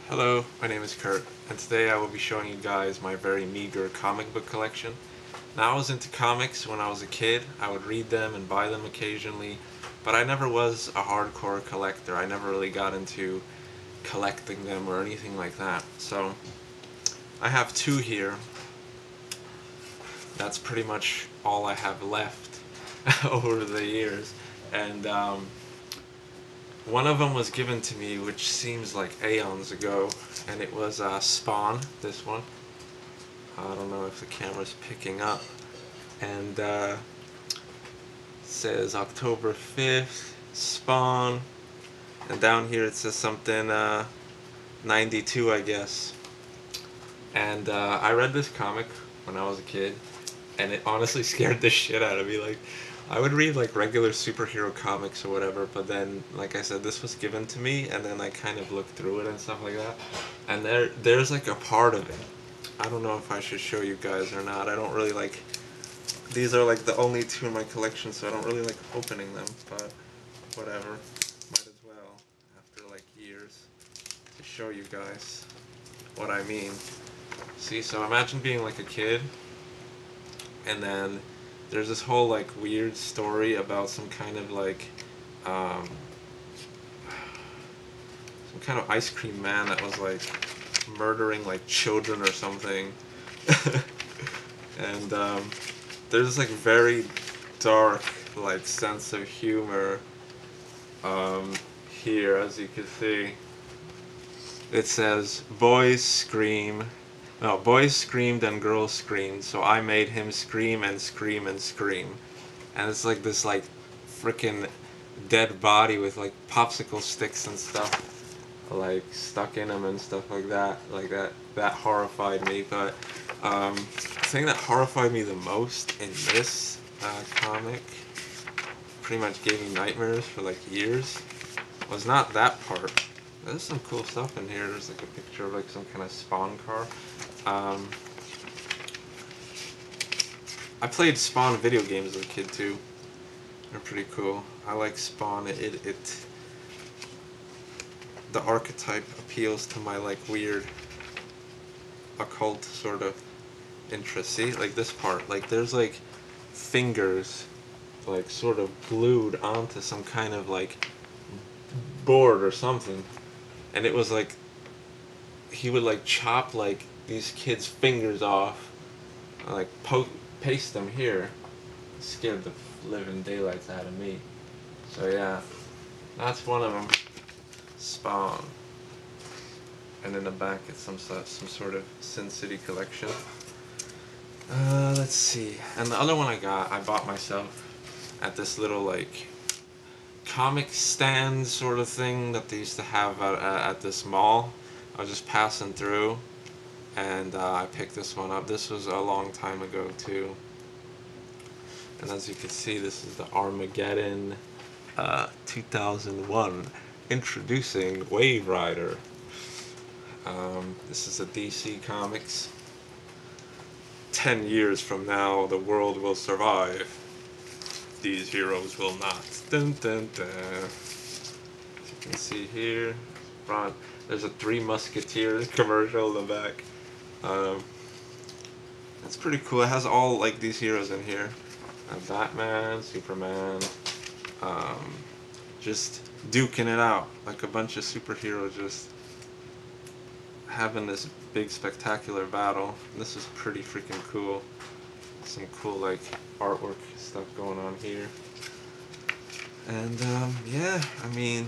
Hello, my name is Kurt, and today I will be showing you guys my very meager comic book collection. Now, I was into comics when I was a kid. I would read them and buy them occasionally, but I never was a hardcore collector. I never really got into collecting them or anything like that. So, I have two here. That's pretty much all I have left over the years. And one of them was given to me, which seems like aeons ago, and it was Spawn, this one. I don't know if the camera's picking up. And says October 5th, Spawn. And down here it says something 92, I guess. And I read this comic when I was a kid, and it honestly scared the shit out of me. Like, I would read like regular superhero comics or whatever, but then, like I said, this was given to me, and then I kind of looked through it and stuff like that. And there's like a part of it. I don't know if I should show you guys or not. I don't really like. These are like the only two in my collection, so I don't really like opening them. But whatever, might as well after like years to show you guys what I mean. See, so imagine being like a kid, and then there's this whole like weird story about some kind of like um, some kind of ice cream man that was like murdering like children or something. And there's this like very dark like sense of humor here, as you can see. It says boys screamed and girls screamed, so I made him scream and scream and scream. And it's like this like freaking dead body with like popsicle sticks and stuff like stuck in him and stuff like that. Like that horrified me. But the thing that horrified me the most in this comic, pretty much gave me nightmares for like years, was not that part. There's some cool stuff in here. There's like a picture of like some kind of Spawn car. I played Spawn video games as a kid too. They're pretty cool. I like Spawn. The archetype appeals to my like weird occult sort of interest. See, like this part, like there's like fingers like sort of glued onto some kind of like board or something, and it was like he would like chop like these kids' fingers off and like paste them here. It scared the living daylights out of me. So yeah, that's one of them. Spawn. And in the back it's some sort of Sin City collection. Let's see. And the other one I bought myself at this little like comic stand sort of thing that they used to have at this mall. I was just passing through, and I picked this one up. This was a long time ago too. And as you can see, this is the Armageddon 2001, introducing Wave Rider. This is a DC Comics. 10 years from now, the world will survive. These heroes will not. Dun, dun, dun. As you can see here, front, there's a Three Musketeers commercial in the back. It's pretty cool. It has all like these heroes in here. Batman, Superman, just duking it out like a bunch of superheroes just having this big spectacular battle. This is pretty freaking cool. Some cool like artwork stuff going on here. And yeah, I mean,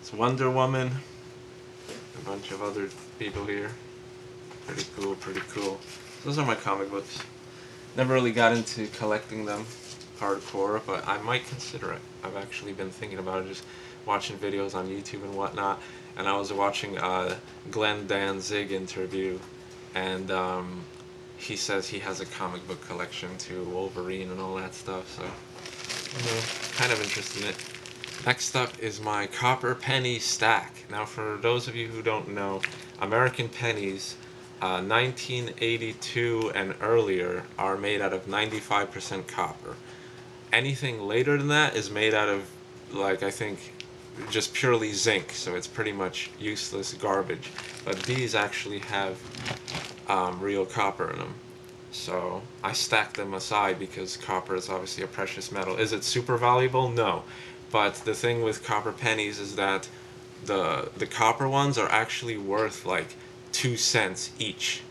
it's Wonder Woman, a bunch of other people here. Pretty cool, pretty cool. Those are my comic books. Never really got into collecting them hardcore, but I might consider it. I've actually been thinking about it, just watching videos on YouTube and whatnot. And I was watching Glenn Danzig interview, and he says he has a comic book collection too, Wolverine and all that stuff, so kind of interested in it. Next up is my copper penny stack. Now, for those of you who don't know, American pennies 1982 and earlier are made out of 95% copper. Anything later than that is made out of, like, I think just purely zinc, so it's pretty much useless garbage. But these actually have real copper in them. So I stack them aside because copper is obviously a precious metal. Is it super valuable? No. But the thing with copper pennies is that the copper ones are actually worth like 2 cents each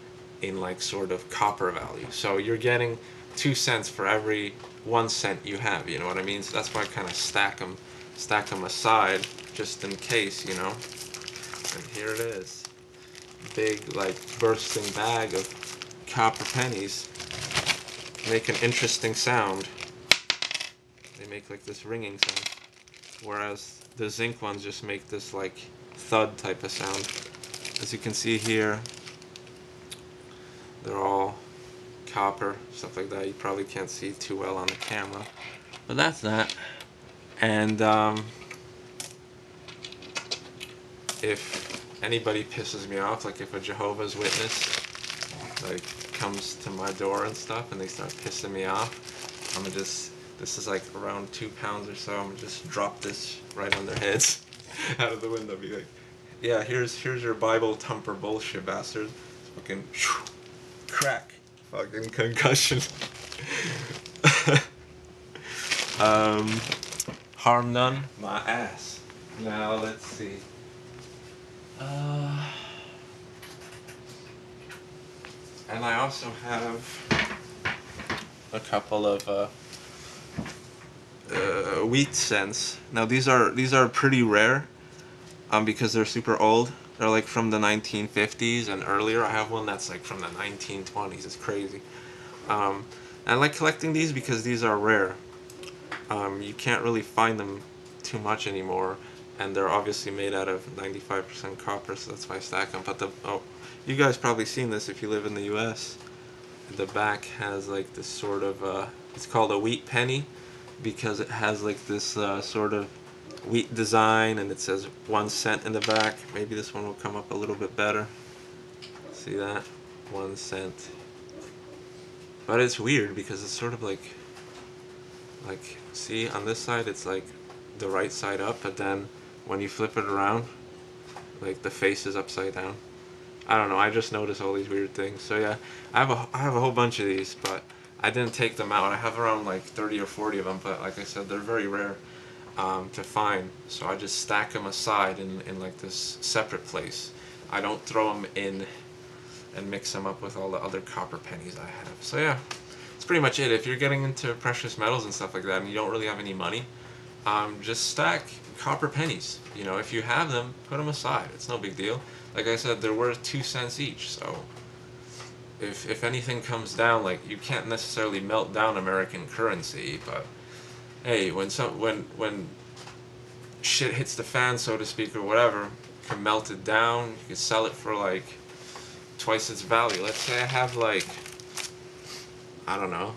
in like sort of copper value. So you're getting 2 cents for every 1 cent you have, you know what I mean? So that's why I kind of stack them aside just in case, you know. And here it is, big like bursting bag of copper pennies. Make an interesting sound. They make like this ringing sound, whereas the zinc ones just make this like thud type of sound. As you can see here, they're all copper, stuff like that. You probably can't see too well on the camera, but that's that. And if anybody pisses me off, like if a Jehovah's Witness like comes to my door and stuff and they start pissing me off, I'm gonna just, this is like around 2 pounds or so, I'm gonna just drop this right on their heads out of the window, be like, yeah, here's your Bible thumper bullshit, bastard. Fucking crack, fucking concussion. Harm none, my ass. Now let's see. And I also have a couple of wheat cents. Now these are pretty rare, because they're super old. They're like from the 1950s and earlier. I have one that's like from the 1920s. It's crazy. I like collecting these because these are rare. You can't really find them too much anymore, and they're obviously made out of 95% copper, so that's why I stack them. But you guys probably seen this if you live in the U.S. The back has like this sort of it's called a wheat penny because it has like this sort of wheat design, and it says 1 cent in the back. Maybe this one will come up a little bit better. See that? 1 cent. But it's weird because it's sort of like see, on this side it's like the right side up, but then when you flip it around, like the face is upside down. I don't know, I just noticed all these weird things. So yeah, I have a whole bunch of these, but I didn't take them out. I have around like 30 or 40 of them, but like I said, they're very rare to find. So I just stack them aside in like this separate place. I don't throw them in and mix them up with all the other copper pennies I have. So yeah, that's pretty much it. If you're getting into precious metals and stuff like that and you don't really have any money, just stack copper pennies. You know, if you have them, put them aside. It's no big deal. Like I said, they're worth 2 cents each, so if anything comes down, like, you can't necessarily melt down American currency, but hey, when shit hits the fan, so to speak, or whatever, you can melt it down. You can sell it for like twice its value. Let's say I have like, I don't know,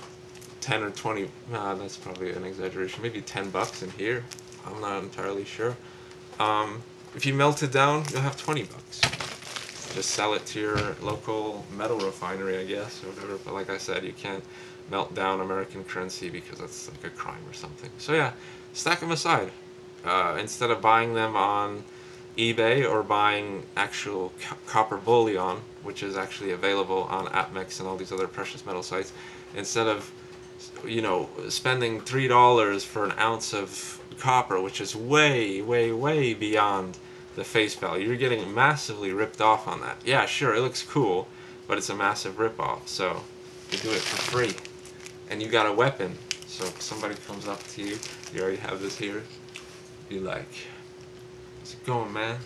10 or 20, that's probably an exaggeration, maybe $10 in here. I'm not entirely sure. If you melt it down, you'll have $20. Just sell it to your local metal refinery, I guess, or whatever. But like I said, you can't melt down American currency because that's like a crime or something. So yeah, stack them aside. Instead of buying them on eBay or buying actual copper bullion, which is actually available on APMEX and all these other precious metal sites, instead of, you know, spending $3 for an ounce of copper, which is way, way, way beyond the face value. You're getting massively ripped off on that. Yeah, sure, it looks cool, but it's a massive rip-off. So you do it for free, and you got a weapon. So if somebody comes up to you, you already have this here, be like, "How's it going, man?"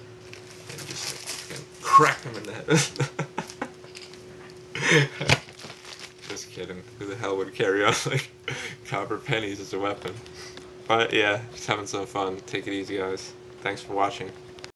And just like, crack him in the head. Just kidding. Who the hell would carry on like copper pennies as a weapon? But yeah, just having some fun. Take it easy, guys. Thanks for watching.